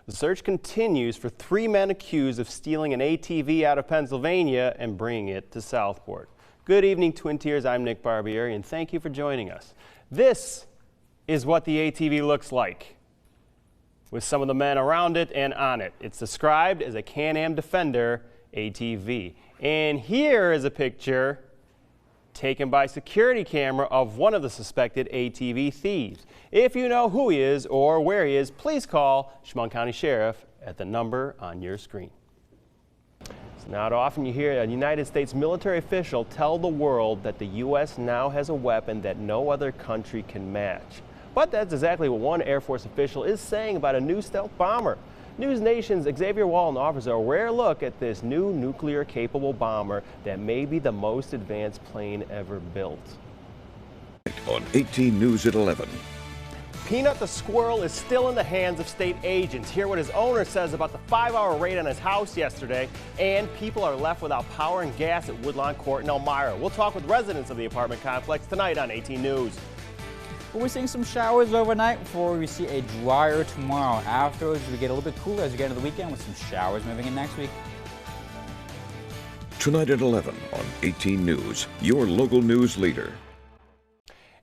The search continues for 3 men accused of stealing an ATV out of Pennsylvania and bringing it to Southport. Good evening, Twin Tiers. I'm Nick Barbieri, and thank you for joining us. This is what the ATV looks like, with some of the men around it and on it. It's described as a Can-Am Defender ATV. And here is a picture taken by security camera of one of the suspected ATV thieves. If you know who he is or where he is, please call Chemung County Sheriff at the number on your screen. It's not often you hear a United States military official tell the world that the U.S. now has a weapon that no other country can match. But that's exactly what one Air Force official is saying about a new stealth bomber. News Nation's Xavier Walton offers a rare look at this new nuclear-capable bomber that may be the most advanced plane ever built. On 18 News at 11. Peanut the squirrel is still in the hands of state agents. Hear what his owner says about the 5-hour raid on his house yesterday. And people are left without power and gas at Woodlawn Court in Elmira. We'll talk with residents of the apartment complex tonight on 18 News. We're seeing some showers overnight before we see a drier tomorrow. Afterwards, we get a little bit cooler as we get into the weekend with some showers moving in next week. Tonight at 11 on 18 News, your local news leader.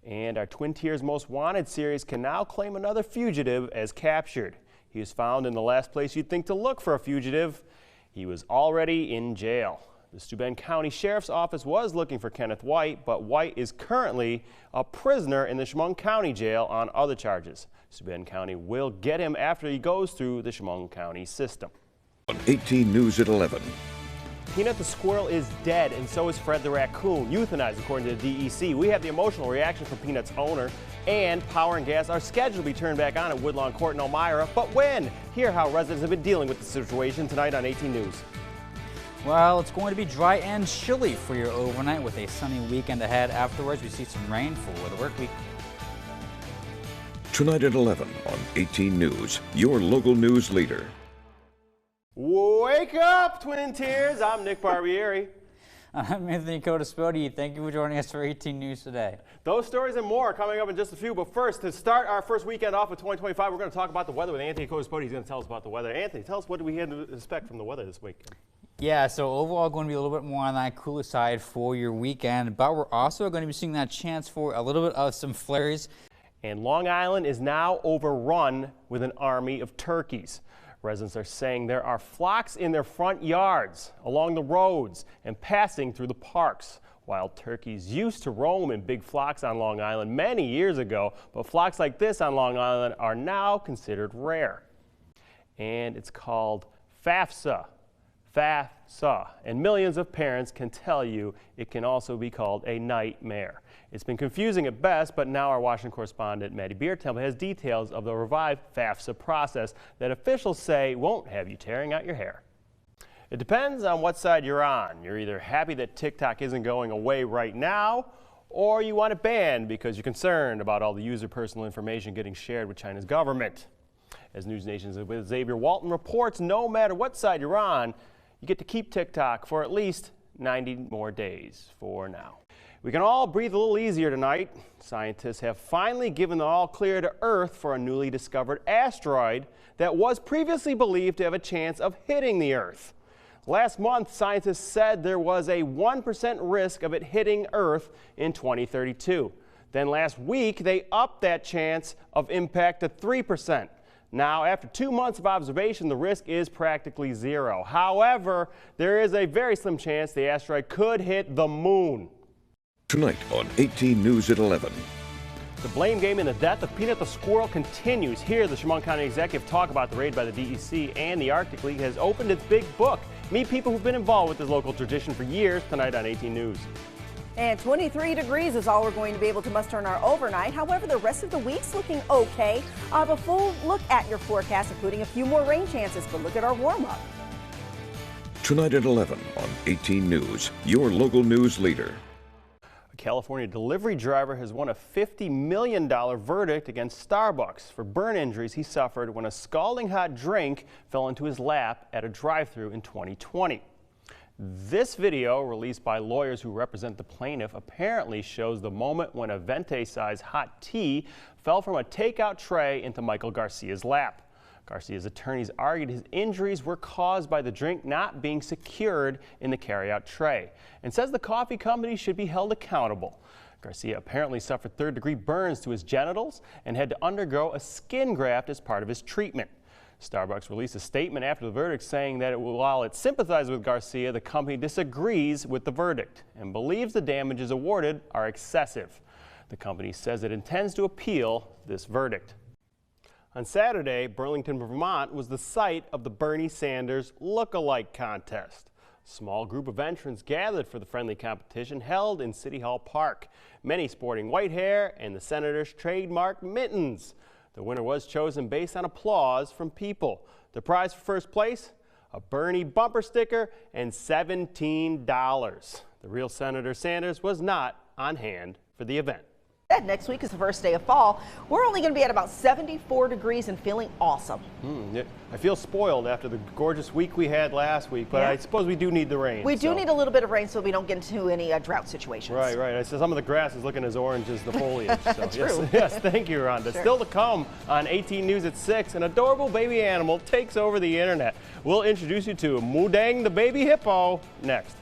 And our Twin Tiers Most Wanted series can now claim another fugitive as captured. He was found in the last place you'd think to look for a fugitive. He was already in jail. The Steuben County Sheriff's Office was looking for Kenneth White, but White is currently a prisoner in the Chemung County Jail on other charges. Steuben County will get him after he goes through the Chemung County system. On 18 News at 11. Peanut the squirrel is dead, and so is Fred the raccoon, euthanized according to the DEC. We have the emotional reaction from Peanut's owner, and power and gas are scheduled to be turned back on at Woodlawn Court in Elmira. But when? Hear how residents have been dealing with the situation tonight on 18 News. Well, it's going to be dry and chilly for your overnight with a sunny weekend ahead. Afterwards, we see some rain for the work week. Tonight at 11 on 18 News, your local news leader. Wake up, Twin Tiers. I'm Nick Barbieri. I'm Anthony Codispoti. Thank you for joining us for 18 News today. Those stories and more are coming up in just a few. But first, to start our first weekend off of 2025, we're going to talk about the weather with Anthony Codispoti. He's going to tell us about the weather. Anthony, tell us, what do we have to expect from the weather this week? Yeah, so overall going to be a little bit more on that cooler side for your weekend, but we're also going to be seeing that chance for a little bit of some flurries. And Long Island is now overrun with an army of turkeys. Residents are saying there are flocks in their front yards, along the roads, and passing through the parks. Wild turkeys used to roam in big flocks on Long Island many years ago, but flocks like this on Long Island are now considered rare. And it's called FAFSA. FAFSA, and millions of parents can tell you it can also be called a nightmare. It's been confusing at best, but now our Washington correspondent Maddie Beertemple has details of the revived FAFSA process that officials say won't have you tearing out your hair. It depends on what side you're on. You're either happy that TikTok isn't going away right now, or you want it banned because you're concerned about all the user personal information getting shared with China's government. As News Nation's Xavier Walton reports, no matter what side you're on, you get to keep TikTok for at least 90 more days for now. We can all breathe a little easier tonight. Scientists have finally given the all clear to Earth for a newly discovered asteroid that was previously believed to have a chance of hitting the Earth. Last month, scientists said there was a 1% risk of it hitting Earth in 2032. Then last week, they upped that chance of impact to 3%. Now, after 2 months of observation, the risk is practically zero. However, there is a very slim chance the asteroid could hit the moon. Tonight on 18 News at 11. The blame game in the death of Peanut the squirrel continues. Here, the Chemung County executive talk about the raid by the DEC, and the Arctic League has opened its big book. Meet people who've been involved with this local tradition for years tonight on 18 News. And 23 degrees is all we're going to be able to muster in our overnight. However, the rest of the week's looking okay. A full look at your forecast, including a few more rain chances, but look at our warm-up. Tonight at 11 on 18 News, your local news leader. A California delivery driver has won a $50 million verdict against Starbucks for burn injuries he suffered when a scalding hot drink fell into his lap at a drive-thru in 2020. This video, released by lawyers who represent the plaintiff, apparently shows the moment when a venti-sized hot tea fell from a takeout tray into Michael Garcia's lap. Garcia's attorneys argued his injuries were caused by the drink not being secured in the carryout tray and says the coffee company should be held accountable. Garcia apparently suffered third-degree burns to his genitals and had to undergo a skin graft as part of his treatment. Starbucks released a statement after the verdict saying that while it sympathizes with Garcia, the company disagrees with the verdict and believes the damages awarded are excessive. The company says it intends to appeal this verdict. On Saturday, Burlington, Vermont was the site of the Bernie Sanders look-alike contest. A small group of entrants gathered for the friendly competition held in City Hall Park, many sporting white hair and the senator's trademark mittens. The winner was chosen based on applause from people. The prize for first place, a Bernie bumper sticker and $17. The real Senator Sanders was not on hand for the event. Next week is the first day of fall. We're only going to be at about 74 degrees and feeling awesome. I feel spoiled after the gorgeous week we had last week, but I suppose we do need the rain. We do need a little bit of rain so we don't get into any drought situations. Right. I said some of the grass is looking as orange as the foliage. So True. Yes, thank you, Rhonda. Sure. Still to come on 18 News at 6, an adorable baby animal takes over the internet. We'll introduce you to MuDeng the baby hippo next.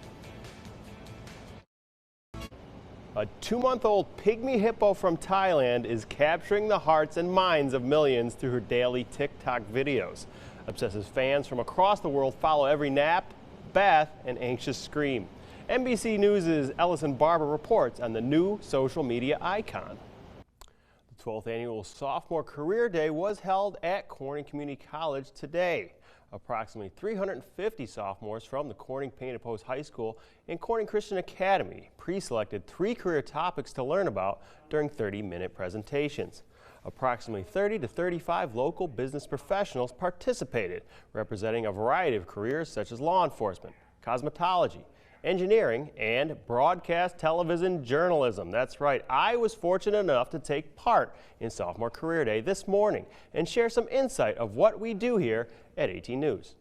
A 2-month-old pygmy hippo from Thailand is capturing the hearts and minds of millions through her daily TikTok videos. Obsessive fans from across the world follow every nap, bath, and anxious scream. NBC News' Ellison Barber reports on the new social media icon. The 12th annual Sophomore Career Day was held at Corning Community College today. Approximately 350 sophomores from the Corning Painted Post High School and Corning Christian Academy pre-selected 3 career topics to learn about during 30-minute presentations. Approximately 30 to 35 local business professionals participated, representing a variety of careers such as law enforcement, cosmetology, engineering, and broadcast television journalism. That's right, I was fortunate enough to take part in Sophomore Career Day this morning and share some insight of what we do here at 18 News.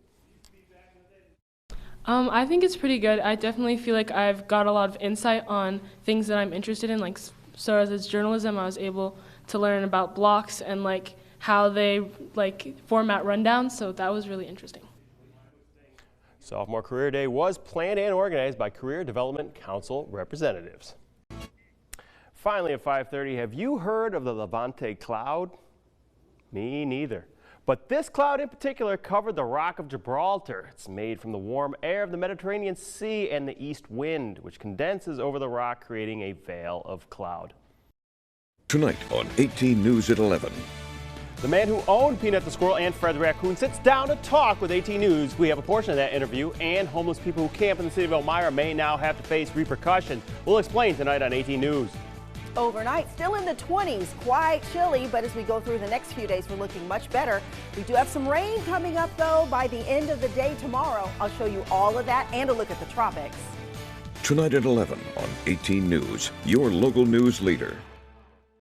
I think it's pretty good. I definitely feel like I've got a lot of insight on things that I'm interested in. Like, so as it's journalism, I was able to learn about blocks and like how they format rundowns. So that was really interesting. Sophomore Career Day was planned and organized by Career Development Council representatives. Finally at 5:30, have you heard of the Levante cloud? Me neither. But this cloud in particular covered the Rock of Gibraltar. It's made from the warm air of the Mediterranean Sea and the east wind, which condenses over the rock, creating a veil of cloud. Tonight on 18 News at 11. The man who owned Peanut the squirrel and Fred the raccoon sits down to talk with 18 News. We have a portion of that interview, and homeless people who camp in the city of Elmira may now have to face repercussions. We'll explain tonight on 18 News. Overnight, still in the 20s, quite chilly, but as we go through the next few days, we're looking much better. We do have some rain coming up, though, by the end of the day tomorrow. I'll show you all of that and a look at the tropics. Tonight at 11 on 18 News, your local news leader.